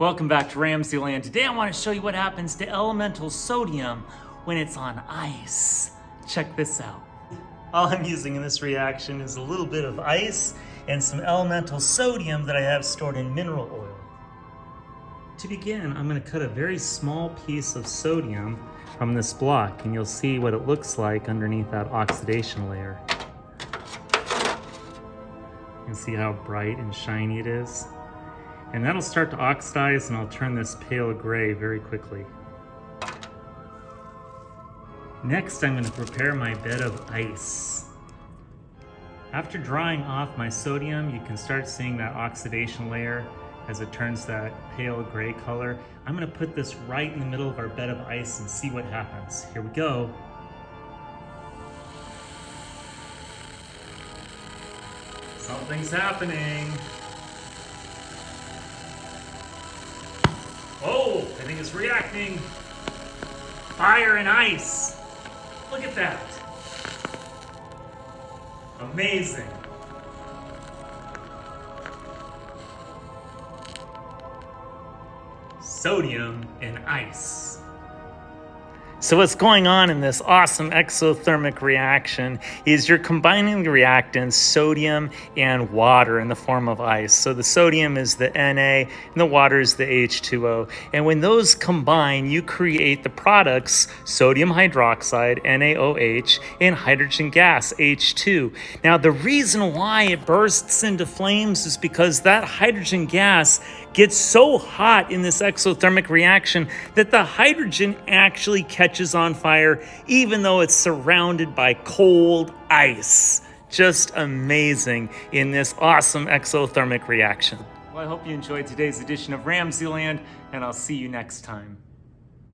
Welcome back to RamZland. Today I want to show you what happens to elemental sodium when it's on ice. Check this out. All I'm using in this reaction is a little bit of ice and some elemental sodium that I have stored in mineral oil. To begin, I'm going to cut a very small piece of sodium from this block, and you'll see what it looks like underneath that oxidation layer. You can see how bright and shiny it is. And that'll start to oxidize, and I'll turn this pale gray very quickly. Next, I'm going to prepare my bed of ice. After drying off my sodium, you can start seeing that oxidation layer as it turns that pale gray color. I'm going to put this right in the middle of our bed of ice and see what happens. Here we go. Something's happening. Oh, I think it's reacting. Fire and ice. Look at that. Amazing. Sodium and ice. So what's going on in this awesome exothermic reaction is you're combining the reactants sodium and water in the form of ice. So the sodium is the Na and the water is the H2O. And when those combine, you create the products sodium hydroxide, NaOH, and hydrogen gas, H2. Now the reason why it bursts into flames is because that hydrogen gas gets so hot in this exothermic reaction that the hydrogen actually catches on fire even though it's surrounded by cold ice. Just amazing in this awesome exothermic reaction. Well, I hope you enjoyed today's edition of RamZland, and I'll see you next time.